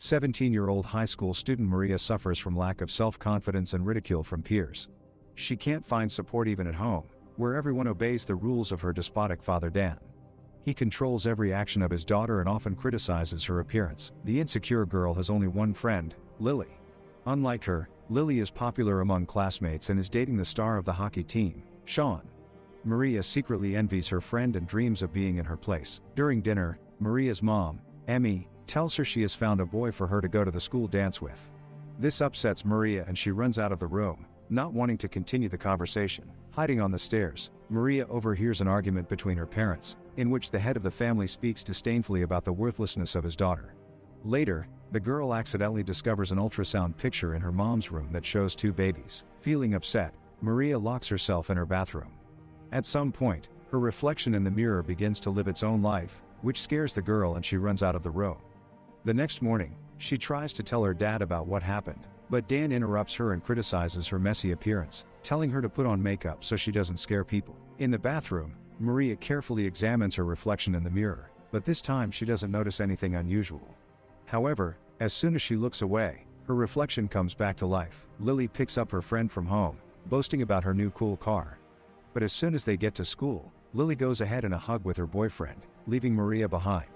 17-year-old high school student Maria suffers from lack of self-confidence and ridicule from peers. She can't find support even at home, where everyone obeys the rules of her despotic father Dan. He controls every action of his daughter and often criticizes her appearance. The insecure girl has only one friend, Lily. Unlike her, Lily is popular among classmates and is dating the star of the hockey team, Sean. Maria secretly envies her friend and dreams of being in her place. During dinner, Maria's mom, Emmy, tells her she has found a boy for her to go to the school dance with. This upsets Maria and she runs out of the room, not wanting to continue the conversation. Hiding on the stairs, Maria overhears an argument between her parents, in which the head of the family speaks disdainfully about the worthlessness of his daughter. Later, the girl accidentally discovers an ultrasound picture in her mom's room that shows two babies. Feeling upset, Maria locks herself in her bathroom. At some point, her reflection in the mirror begins to live its own life, which scares the girl and she runs out of the room. The next morning, she tries to tell her dad about what happened, but Dan interrupts her and criticizes her messy appearance, telling her to put on makeup so she doesn't scare people. In the bathroom, Maria carefully examines her reflection in the mirror, but this time she doesn't notice anything unusual. However, as soon as she looks away, her reflection comes back to life. Lily picks up her friend from home, boasting about her new cool car. But as soon as they get to school, Lily goes ahead in a hug with her boyfriend, leaving Maria behind.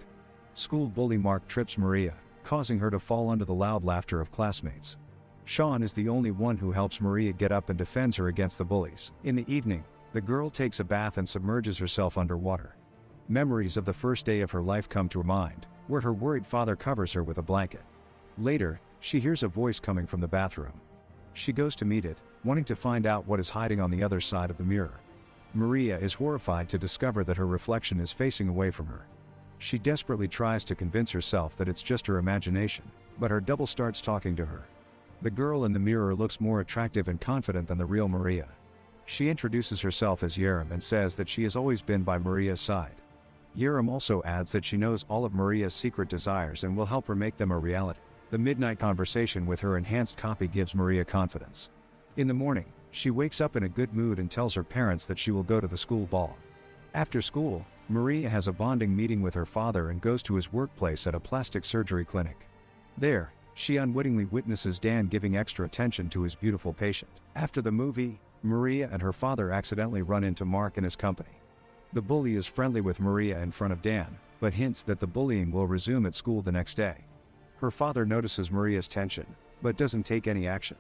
School bully Mark trips Maria, causing her to fall under the loud laughter of classmates. Sean is the only one who helps Maria get up and defends her against the bullies. In the evening, the girl takes a bath and submerges herself underwater. Memories of the first day of her life come to her mind, where her worried father covers her with a blanket. Later, she hears a voice coming from the bathroom. She goes to meet it, wanting to find out what is hiding on the other side of the mirror. Maria is horrified to discover that her reflection is facing away from her. She desperately tries to convince herself that it's just her imagination, but her double starts talking to her. The girl in the mirror looks more attractive and confident than the real Maria. She introduces herself as Yerim and says that she has always been by Maria's side. Yerim also adds that she knows all of Maria's secret desires and will help her make them a reality. The midnight conversation with her enhanced copy gives Maria confidence. In the morning, she wakes up in a good mood and tells her parents that she will go to the school ball. After school, Maria has a bonding meeting with her father and goes to his workplace at a plastic surgery clinic. There, she unwittingly witnesses Dan giving extra attention to his beautiful patient. After the movie, Maria and her father accidentally run into Mark and his company. The bully is friendly with Maria in front of Dan, but hints that the bullying will resume at school the next day. Her father notices Maria's tension, but doesn't take any action.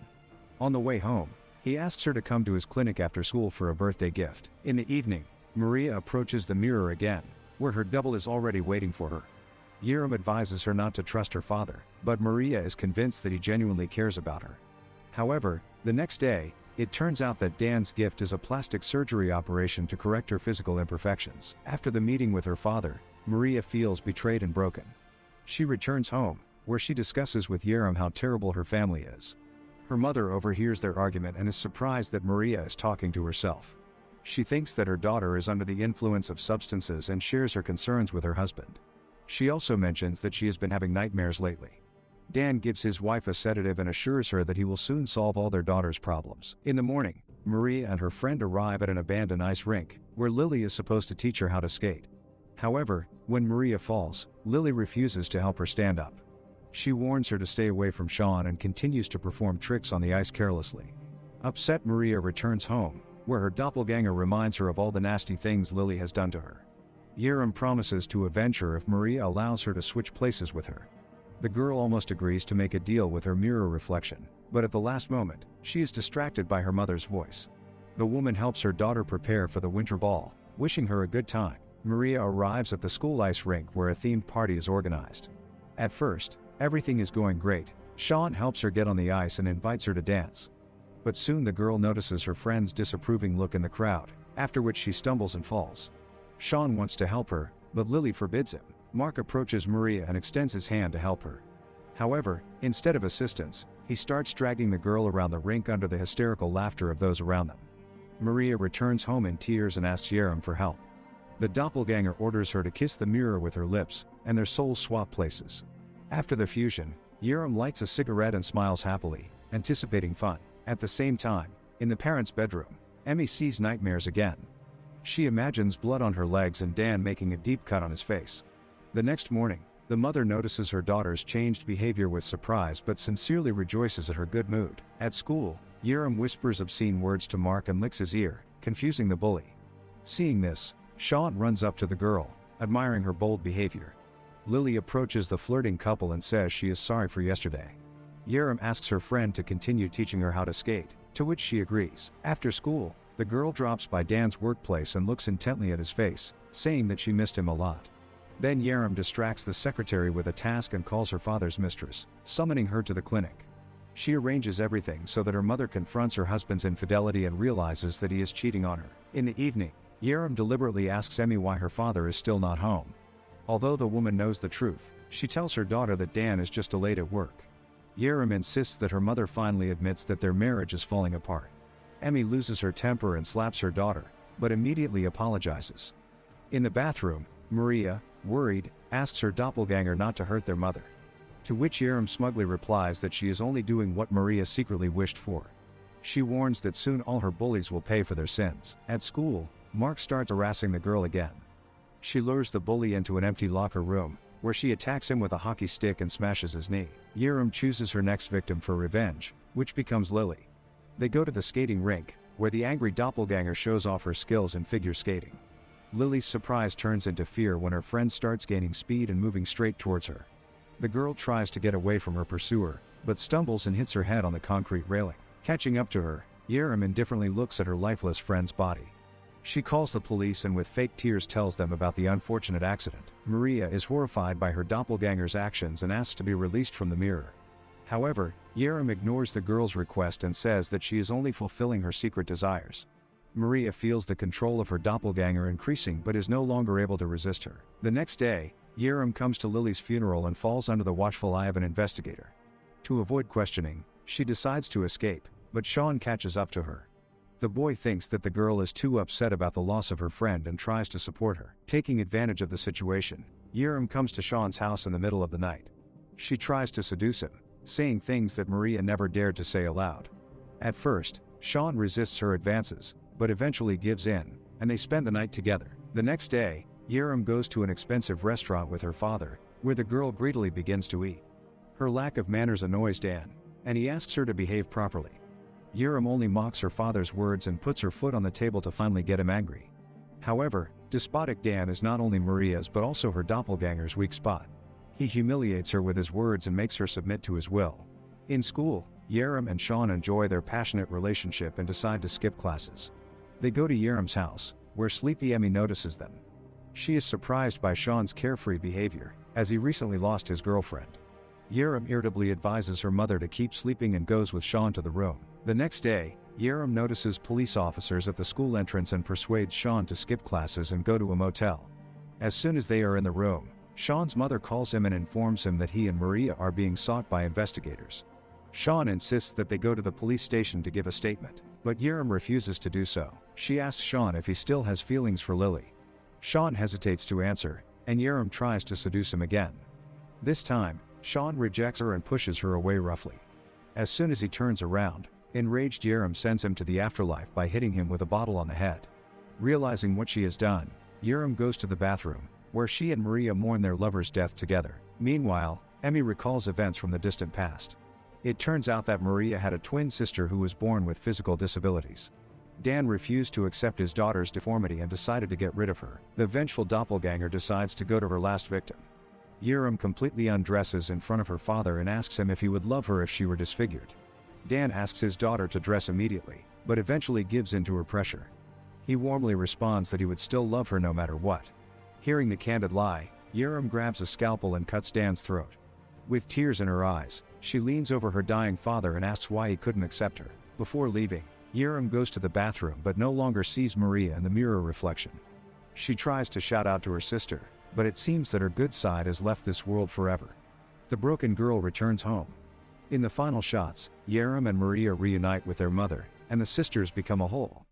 On the way home, he asks her to come to his clinic after school for a birthday gift. In the evening, Maria approaches the mirror again, where her double is already waiting for her. Yerim advises her not to trust her father, but Maria is convinced that he genuinely cares about her. However, the next day, it turns out that Dan's gift is a plastic surgery operation to correct her physical imperfections. After the meeting with her father, Maria feels betrayed and broken. She returns home, where she discusses with Yerim how terrible her family is. Her mother overhears their argument and is surprised that Maria is talking to herself. She thinks that her daughter is under the influence of substances and shares her concerns with her husband. She also mentions that she has been having nightmares lately. Dan gives his wife a sedative and assures her that he will soon solve all their daughter's problems. In the morning, Maria and her friend arrive at an abandoned ice rink, where Lily is supposed to teach her how to skate. However, when Maria falls, Lily refuses to help her stand up. She warns her to stay away from Sean and continues to perform tricks on the ice carelessly. Upset, Maria returns home, where her doppelganger reminds her of all the nasty things Lily has done to her. Yerim promises to avenge her if Maria allows her to switch places with her. The girl almost agrees to make a deal with her mirror reflection, but at the last moment, she is distracted by her mother's voice. The woman helps her daughter prepare for the winter ball, wishing her a good time. Maria arrives at the school ice rink where a themed party is organized. At first, everything is going great. Sean helps her get on the ice and invites her to dance. But soon the girl notices her friend's disapproving look in the crowd, after which she stumbles and falls. Sean wants to help her, but Lily forbids him. Mark approaches Maria and extends his hand to help her. However, instead of assistance, he starts dragging the girl around the rink under the hysterical laughter of those around them. Maria returns home in tears and asks Yerim for help. The doppelganger orders her to kiss the mirror with her lips, and their souls swap places. After the fusion, Yerim lights a cigarette and smiles happily, anticipating fun. At the same time, in the parents' bedroom, Emmy sees nightmares again. She imagines blood on her legs and Dan making a deep cut on his face. The next morning, the The mother notices her daughter's changed behavior with surprise but sincerely rejoices at her good mood. At school, Yerim whispers obscene words to Mark and licks his ear, confusing the bully. Seeing this, Sean runs up to the girl, admiring her bold behavior. Lily approaches the flirting couple and says she is sorry for yesterday. Yerim asks her friend to continue teaching her how to skate, to which she agrees. After school, the girl drops by Dan's workplace and looks intently at his face, saying that she missed him a lot. Then Yerim distracts the secretary with a task and calls her father's mistress, summoning her to the clinic. She arranges everything so that her mother confronts her husband's infidelity and realizes that he is cheating on her. In the evening, Yerim deliberately asks Emmy why her father is still not home. Although the woman knows the truth, she tells her daughter that Dan is just delayed at work. Yerim insists that her mother finally admits that their marriage is falling apart. Emmy loses her temper and slaps her daughter, but immediately apologizes. In the bathroom, Maria, worried, asks her doppelganger not to hurt their mother. To which Yerim smugly replies that she is only doing what Maria secretly wished for. She warns that soon all her bullies will pay for their sins. At school, Mark starts harassing the girl again. She lures the bully into an empty locker room, where she attacks him with a hockey stick and smashes his knee. Yerim chooses her next victim for revenge, which becomes Lily. They go to the skating rink, where the angry doppelganger shows off her skills in figure skating. Lily's surprise turns into fear when her friend starts gaining speed and moving straight towards her. The girl tries to get away from her pursuer, but stumbles and hits her head on the concrete railing. Catching up to her, Yerim indifferently looks at her lifeless friend's body. She calls the police and with fake tears tells them about the unfortunate accident. Maria is horrified by her doppelganger's actions and asks to be released from the mirror. However, Yerim ignores the girl's request and says that she is only fulfilling her secret desires. Maria feels the control of her doppelganger increasing but is no longer able to resist her. The next day, Yerim comes to Lily's funeral and falls under the watchful eye of an investigator. To avoid questioning, she decides to escape, but Sean catches up to her. The boy thinks that the girl is too upset about the loss of her friend and tries to support her. Taking advantage of the situation, Yerim comes to Sean's house in the middle of the night. She tries to seduce him, saying things that Maria never dared to say aloud. At first, Sean resists her advances, but eventually gives in, and they spend the night together. The next day, Yerim goes to an expensive restaurant with her father, where the girl greedily begins to eat. Her lack of manners annoys Dan, and he asks her to behave properly. Yerim only mocks her father's words and puts her foot on the table to finally get him angry. However, despotic Dan is not only Maria's but also her doppelganger's weak spot. He humiliates her with his words and makes her submit to his will. In school, Yerim and Sean enjoy their passionate relationship and decide to skip classes. They go to Yerim's house, where sleepy Emmy notices them. She is surprised by Sean's carefree behavior, as he recently lost his girlfriend. Yerim irritably advises her mother to keep sleeping and goes with Sean to the room. The next day, Yerim notices police officers at the school entrance and persuades Sean to skip classes and go to a motel. As soon as they are in the room, Sean's mother calls him and informs him that he and Maria are being sought by investigators. Sean insists that they go to the police station to give a statement, but Yerim refuses to do so. She asks Sean if he still has feelings for Lily. Sean hesitates to answer, and Yerim tries to seduce him again. This time, Sean rejects her and pushes her away roughly. As soon as he turns around, enraged Yerim sends him to the afterlife by hitting him with a bottle on the head. Realizing what she has done, Yerim goes to the bathroom, where she and Maria mourn their lover's death together. Meanwhile, Emmy recalls events from the distant past. It turns out that Maria had a twin sister who was born with physical disabilities. Dan refused to accept his daughter's deformity and decided to get rid of her. The vengeful doppelganger decides to go to her last victim. Yerim completely undresses in front of her father and asks him if he would love her if she were disfigured. Dan asks his daughter to dress immediately, but eventually gives in to her pressure. He warmly responds that he would still love her no matter what. Hearing the candid lie, Yerim grabs a scalpel and cuts Dan's throat. With tears in her eyes, she leans over her dying father and asks why he couldn't accept her. Before leaving, Yerim goes to the bathroom but no longer sees Maria in the mirror reflection. She tries to shout out to her sister, but it seems that her good side has left this world forever. The broken girl returns home. In the final shots, Yerim and Maria reunite with their mother, and the sisters become a whole.